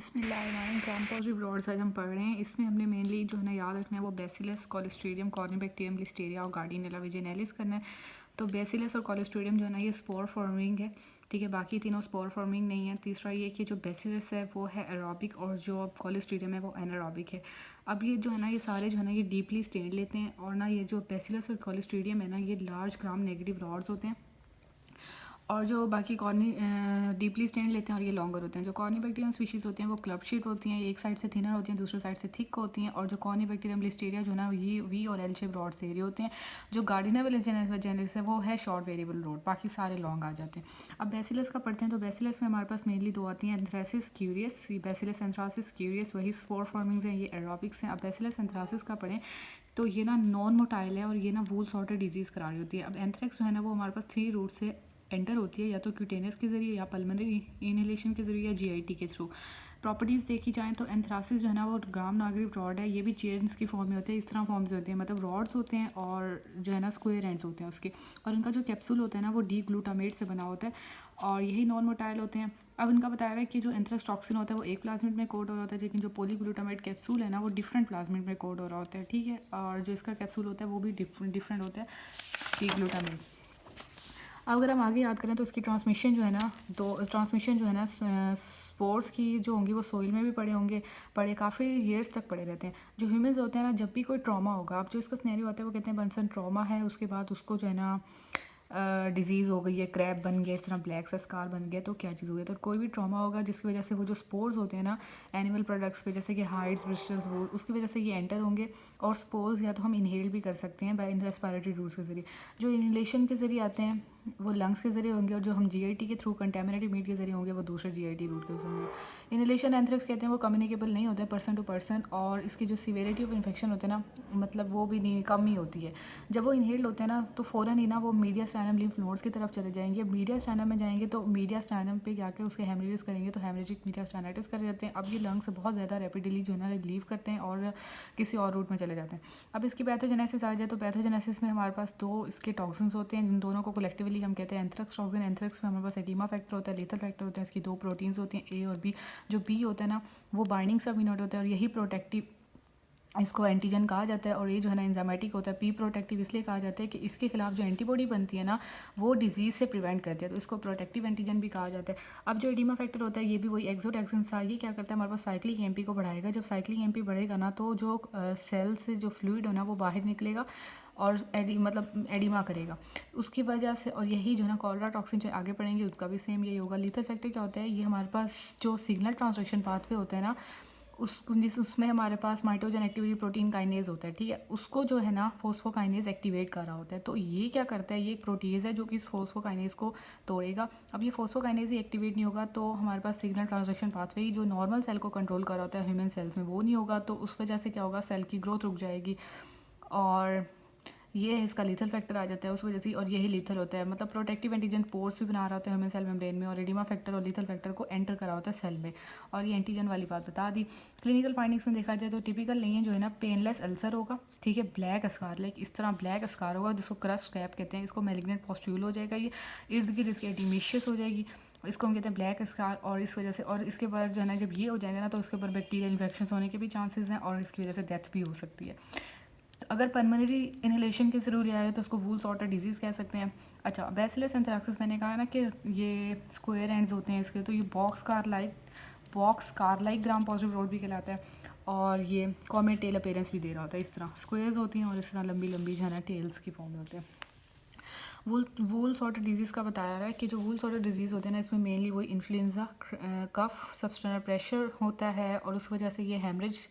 बिस्मिल्लाहिर्रहमानिर्रहीम। Gram positive broads आज हम पढ़ रहे हैं। इसमें हमने मेनली जो है ना याद रखना है वो बेसिलस, कॉलेस्ट्रीडियम, कॉर्निबैक्टीरियम, लिस्टेरिया और गार्डिनेला विजिनैलिस करना है। तो बेसिलस और कॉलेस्ट्रीडियम जो है ना ये स्पोर फॉर्मिंग है, ठीक है। बाकी तीनों स्पोर फॉर्मिंग नहीं है। तीसरा ये कि जो बेसिलस है वो है एरोबिक और जो कॉलेस्ट्रीडियम है वो एनारोबिक है। अब ये जो है ना ये सारे जो है ना ये डीपली स्टेन लेते हैं और ना ये जो बेसिलस और कॉलेस्ट्रीडियम है ना ये लार्ज ग्राम नेगेटिव रॉड्स होते हैं और जो बाकी कॉर्नी डीपली स्टेन लेते हैं और ये लॉन्गर होते हैं। जो कॉर्निबैक्टीरियम स्पीशीज़ होती हैं वो क्लब शेप होती हैं, एक साइड से थिनर होती हैं, दूसरी साइड से थिक होती हैं। और जो कॉर्निबैक्टीरियम लिस्टेरिया जो ना ये वी और एल शेप रॉड से एरिया होते हैं। जो गार्डिना जेनेरिस है वो है शॉर्ट वेरिएबल रॉड, बाकी सारे लॉन्ग आ जाते हैं। अब बेसिलस का पढ़ते हैं। तो बेसिलस में हमारे पास मेनली दो आती हैं, anthracis curious, bacillus anthracis curious वही स्पोर फॉर्मिंग्स हैं, ये एरोबिक्स हैं। अब बेसिलस एंथ्रासिस का पढ़ें तो ये ना नॉन मोटाइल है और ये ना वूल सॉर्टेड डिजीज़ करा रही होती है। अब एंथ्रेक्स जो है ना वो हमारे पास 3 रूट से एंटर होती है, या तो क्यूटेनियस के ज़रिए, या पल्मोनरी इनहेलेशन के ज़रिए, या जीआईटी के थ्रू। प्रॉपर्टीज़ देखी जाएँ तो एंथ्रासिस जो है ना वो ग्राम नागरिक रॉड है। ये भी चेन्स की फॉर्म में होते हैं, इस तरह फॉर्म्स होते हैं, मतलब रॉड्स होते हैं और जो है ना स्क्वायर एंड्स होते हैं उसके। और इनका जो कैप्सूल होता है ना वो डी ग्लूटामेट से बना होता है और यही नॉन मोटाइल होते हैं। अब इनका बताया है कि जो एंथ्रेक्स टॉक्सिन होता है वो एक प्लाज्मिड में कोड हो रहा होता है, लेकिन जो पॉलीग्लूटामेट कैप्सूल है ना वो डिफरेंट प्लाज्मिड में कोड हो रहा होता है, ठीक है। और जो इसका कैप्सूल होता है वो भी डिफरेंट होता है, डी ग्लूटामेट। अब अगर हम आगे याद करें तो इसकी ट्रांसमिशन जो है ना, तो ट्रांसमिशन जो है ना स्पोर्ट्स की जो होंगी वो सोइल में भी पड़े होंगे, पड़े काफ़ी ईयर्स तक पड़े रहते हैं। जो ह्यूमन्स होते हैं ना, जब भी कोई ट्रॉमा होगा, अब जो इसका सिनेरियो होता है वो कहते हैं बंसन ट्रॉमा है, उसके बाद उसको जो है ना डिजीज़ हो गई है, क्रैप बन गया, इस तरह ब्लैक सा स्कार बन गया, तो क्या चीज़ हुई है। तो कोई भी ट्रॉमा होगा जिसकी वजह से वो जो स्पोर्स होते हैं ना एनिमल प्रोडक्ट्स पे, जैसे कि हाइड्स, ब्रिस्टल्स, वो उसकी वजह से ये एंटर होंगे। और स्पोर्स या तो हम इनहेल भी कर सकते हैं बाय इन रेस्पिरेटरी रूट्स के ज़रिए। जो इनहेलेशन के ज़रिए आते हैं वो लंग्स के ज़रिए होंगे, और जो हम जीआईटी के थ्रू कंटेमिनेटेड मीट के ज़रिए होंगे वो दूसरे जीआईटी रूट के होंगे। इनहेलेशन एंथ्रेक्स कहते हैं वो कम्युनिकेबल नहीं होता है पर्सन टू पर्सन, और इसकी जो सीवेरिटी ऑफ इन्फेक्शन होते हैं ना, मतलब वो भी नहीं, कम ही होती है। जब वो इनहेल्ड होते हैं ना तो फ़ौरन ही ना वो मीडिया स्टैनम लिम्फ नोड्स की तरफ चले जाएंगे। मीडिया स्टैनम में जाएंगे तो मीडिया स्टैनम पे जाके उसके हेमरेजेस करेंगे, तो हेमरेजिक मीडिया स्टैनाइटिस कर जाते हैं। अब ये लंग्स बहुत ज़्यादा रैपिडली जो है ना लीव करते हैं और किसी और रूट में चले जाते हैं। अब इसकी पैथोजेनेसिस आ जाए तो पैथोजेनेसिस में हमारे पास दो इसके टॉक्सिन्स होते हैं, जिन दोनों को कलेक्टिवली हम कहते हैं एंथ्रेक्स टॉक्सिन। एंथ्रेक्स में हमारे पास एडिमा फैक्टर होता है, लीथल फैक्टर होते हैं, इसकी दो प्रोटीन्स होती हैं, ए और बी। जो बी होता है ना वो बाइंडिंग सब यूनिट होता है और यही प्रोटेक्टिव, इसको एंटीजन कहा जाता है। और ये जो है ना एंजाइमेटिक होता है, पी प्रोटेक्टिव इसलिए कहा जाता है कि इसके खिलाफ जो एंटीबॉडी बनती है ना वो डिजीज़ से प्रिवेंट करती है, तो इसको प्रोटेक्टिव एंटीजन भी कहा जाता है। अब जो एडिमा फैक्टर होता है ये भी वही एक्सोटैक्सिन सा, ये क्या करता है हमारे पास साइक्लिक एमपी को बढ़ाएगा। जब साइक्लिक एमपी बढ़ेगा ना तो जो सेल से जो फ्लूइड है ना वो बाहर निकलेगा और मतलब एडिमा करेगा उसकी वजह से। और यही जो है ना कॉलरा टॉक्सिन जो आगे पढ़ेंगे उसका भी सेम यही होगा। लीथल फैक्टर क्या होता है, ये हमारे पास जो सिग्नल ट्रांसडक्शन पाथवे होता है ना उसमें हमारे पास माइटोजन एक्टिविटी प्रोटीन काइनेज होता है, ठीक है। उसको जो है ना फोस्फोकाइनेज एक्टिवेट कर रहा होता है। तो ये क्या करता है, ये एक प्रोटीज है जो कि इस फोस्फोकाइनेज को तोड़ेगा। अब ये फोस्फोकाइनेज ही एक्टिवेट नहीं होगा तो हमारे पास सिग्नल ट्रांसडक्शन पाथवे ही जो नॉर्मल सेल को कंट्रोल कर रहा होता है ह्यूमन सेल्स में वो नहीं होगा, तो उस वजह से क्या होगा, सेल की ग्रोथ रुक जाएगी। और ये है इसका लीथल फैक्टर आ जाता है उस वजह से, और यही लीथल होता है। मतलब प्रोटेक्टिव एंटीजन पोर्स भी बना रहा होता है ह्यूमन सेल मेम्ब्रेन में, और एडिमा फैक्टर और लीथल फैक्टर को एंटर करा होता है सेल में। और ये एंटीजन वाली बात बता दी। क्लिनिकल फाइंडिंग्स में देखा जाए तो टिपिकल नहीं है, जो है ना पेनलेस अल्सर होगा, ठीक है। ब्लैक स्कार, लाइक इस तरह ब्लैक स्कार होगा जिसको क्रस्ट कैप कहते हैं। इसको मैलिग्नेंट पॉस्ट्यूल हो जाएगा, ये इर्द गिर्द इसकी एडिमेशियस हो जाएगी, इसको हम कहते हैं ब्लैक स्कार। और इस वजह से, और इसके बाद जो है ना जब ये हो जाएगा ना तो उसके ऊपर बैक्टीरियल इन्फेक्शन होने के भी चांसेस हैं और इसकी वजह से डेथ भी हो सकती है। अगर पल्मोनरी इनहेलेशन के ज़रूरी आए तो उसको वूल सॉर्टर डिजीज़ कह सकते हैं। अच्छा, बैसिलस एंथ्रेक्सिस मैंने कहा ना कि ये स्क्वायर एंड्स होते हैं इसके, तो ये box car like gram positive road भी कहलाता है। और ये कॉमेट टेल अपीयरेंस भी दे रहा होता है, इस तरह स्क्वायर्स होती हैं और इस तरह लंबी लंबी जो है ना टेल्स की फॉर्म में होते हैं। वूल सॉर्टर डिजीज़ का बताया रहा है कि जो वूल सॉर्टर डिजीज़ होते हैं ना इसमें मेनली वही इन्फ्लुएंजा, कफ, सबस्टेंशियल प्रेशर होता है और उस वजह से ये हेमरेज,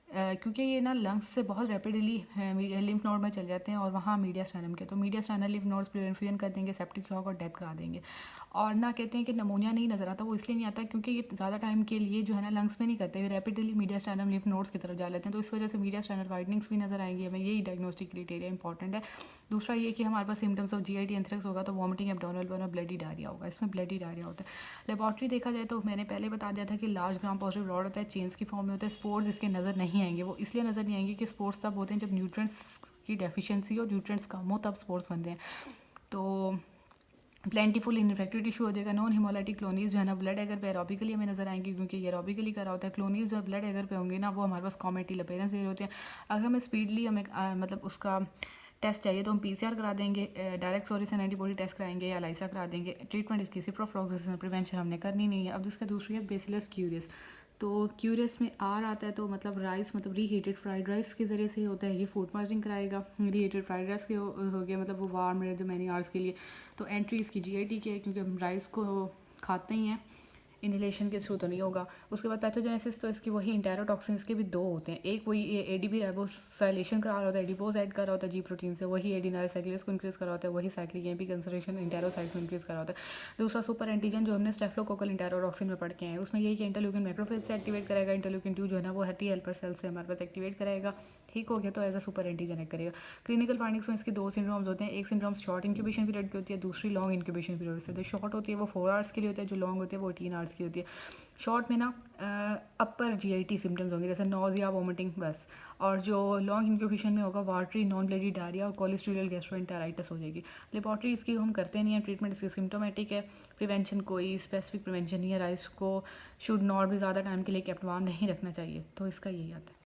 क्योंकि ये ना लंग्स से बहुत रैपिडली लिम्फ नोड में चले जाते हैं और वहाँ मीडिया स्टैनम के, तो मीडिया स्टैनम लिम्फ नोड्स प्रिवेंशन कर देंगे, सेप्टिक शॉक और डेथ करा देंगे। और ना कहते हैं कि नमोनिया नहीं नज़र आता, वो इसलिए नहीं आता क्योंकि ये ज़्यादा टाइम के लिए जो है ना लंग्स में नहीं करते, ये रैपिडली मीडिया स्टैनम लिम्फ नोड्स की तरफ जा लेते हैं, तो इस वजह से मीडिया स्टैनर वाइडनिंग्स भी नजर आएंगी हमें। यही डायग्नोस्टिक क्राइटेरिया इंपॉर्टेंट है। दूसरा ये कि हमारे पास सिम्टम्स ऑफ जीआईटी एंथ्रेक्स होगा तो वॉमिटिंग, एब्डोमिनल पेन और ब्लडी डायरिया होगा। इसमें ब्लडी डायरिया होता है। लेबॉर्ट्री देखा जाए तो मैंने पहले बता दिया था कि लार्ज ग्राम पॉजिटिव रॉड होता है, चेन्स की फॉर्म में होता है। स्पोर्स इसके नज़र नहीं आएंगे, वो इसलिए नज़र नहीं आएंगे कि स्पोर्स तब होते हैं जब न्यूट्रिएंट्स की डेफिशिएंसी और न्यूट्रिएंट्स कम हो, तब स्पोर्स बनते हैं। तो प्लेंटीफुल इन्फेक्टेड टिश्यू हो जाएगा। नॉन हिमोलाइटिक क्लोनीज जो है ना ब्लड एगर पे एरोबिकली हमें नजर आएंगी, क्योंकि ये एरोबिकली करा होता है। क्लोनीज जो ब्लड एगर पे होंगे ना, वो हमारे पास कॉमेटिल अपीयरेंस दे रहे होते हैं। अगर हमें स्पीडली हमें मतलब उसका टेस्ट चाहिए तो हम पीसीआर करा देंगे, डायरेक्ट फ्लोरेसेंस एंटीबॉडी टेस्ट कराएंगे या लाइसा करा देंगे। ट्रीटमेंट इसकी सिप्रोफ्लॉक्सिसिन प्रिवेंशन हमने करनी नहीं है। अब इसका दूसरी है बेसिलस क्यूरियस। तो क्यूरियस में आर आता है, तो मतलब राइस मतलब रीहीटेड फ्राइड राइस के ज़रिए से होता है। ये फूड पॉइजनिंग कराएगा। रीहीटेड फ्राइड राइस के हो गया मतलब वो वार्म है जो मैनी आवर्स के लिए। तो एंट्री इसकी जीआईटी की है, क्योंकि हम राइस को खाते ही हैं, इनहेलेशन के थ्रू तो नहीं होगा। उसके बाद पैथोजेनेसिस, तो इसकी वही इंटेरोटॉक्सिन्स के भी दो होते हैं। एक वही एडीबी राइबोसाइलेशन करा रहा होता है, एडिपोज ऐड कर रहा होता है जी प्रोटीन से, वही एडिनाइलसाइक्लेस को इंक्रीज करा होता है, वही साइक्लिक एमपी कंसंट्रेशन इंटेरोसाइट्स को इंक्रीज करा होता है। दूसरा सुपर एंटीजन जो हमने स्टेफिलोकोकल इंटेरोटॉक्सिन में पढ़ के हैं, उसमें यही कि इंटरल्यूकिन मैक्रोफेज से एक्टिवेट करेगा, इंटरल्यूकिन 2 जो है ना वो टी हेल्पर सेल से हमारे पास एक्टिवेट करेगा। ठीक हो गया, तो as a super antigen act करेगा। क्लिनिकल फाइंडिंग्स में इसकी दो सिंड्रोम्स होते हैं। एक सिंड्रोम शॉर्ट इंक्यूबेशन पीरियड की होती है, दूसरी लॉन्ग इंक्यूबेशन पीरियड से। जो शॉर्ट होती है वो 4 आवर्स के लिए होती है, जो लॉन्ग होती है वो 18 आवर्स की होती है। शॉर्ट में ना अपर जीआईटी सिम्टम्स होंगे, जैसे नोजिया, वोमिटिंग, बस। और जो लॉन्ग इंक्यूबेशन में होगा वाटरी नॉन ब्लडी डायरिया और कोलेस्ट्रोल गैस्ट्रोएंटेराइटिस हो जाएगी। लेबॉर्ट्री इसकी हम करते नहीं है, ट्रीटमेंट इसकी सिम्टोमेटिक है। प्रिवेंशन कोई स्पेसिफिक प्रिवेंशन नहीं है। राइस को शुड नॉट भी ज़्यादा टाइम के लिए केप्ट वार्म नहीं रखना चाहिए। तो इसका यही आता है।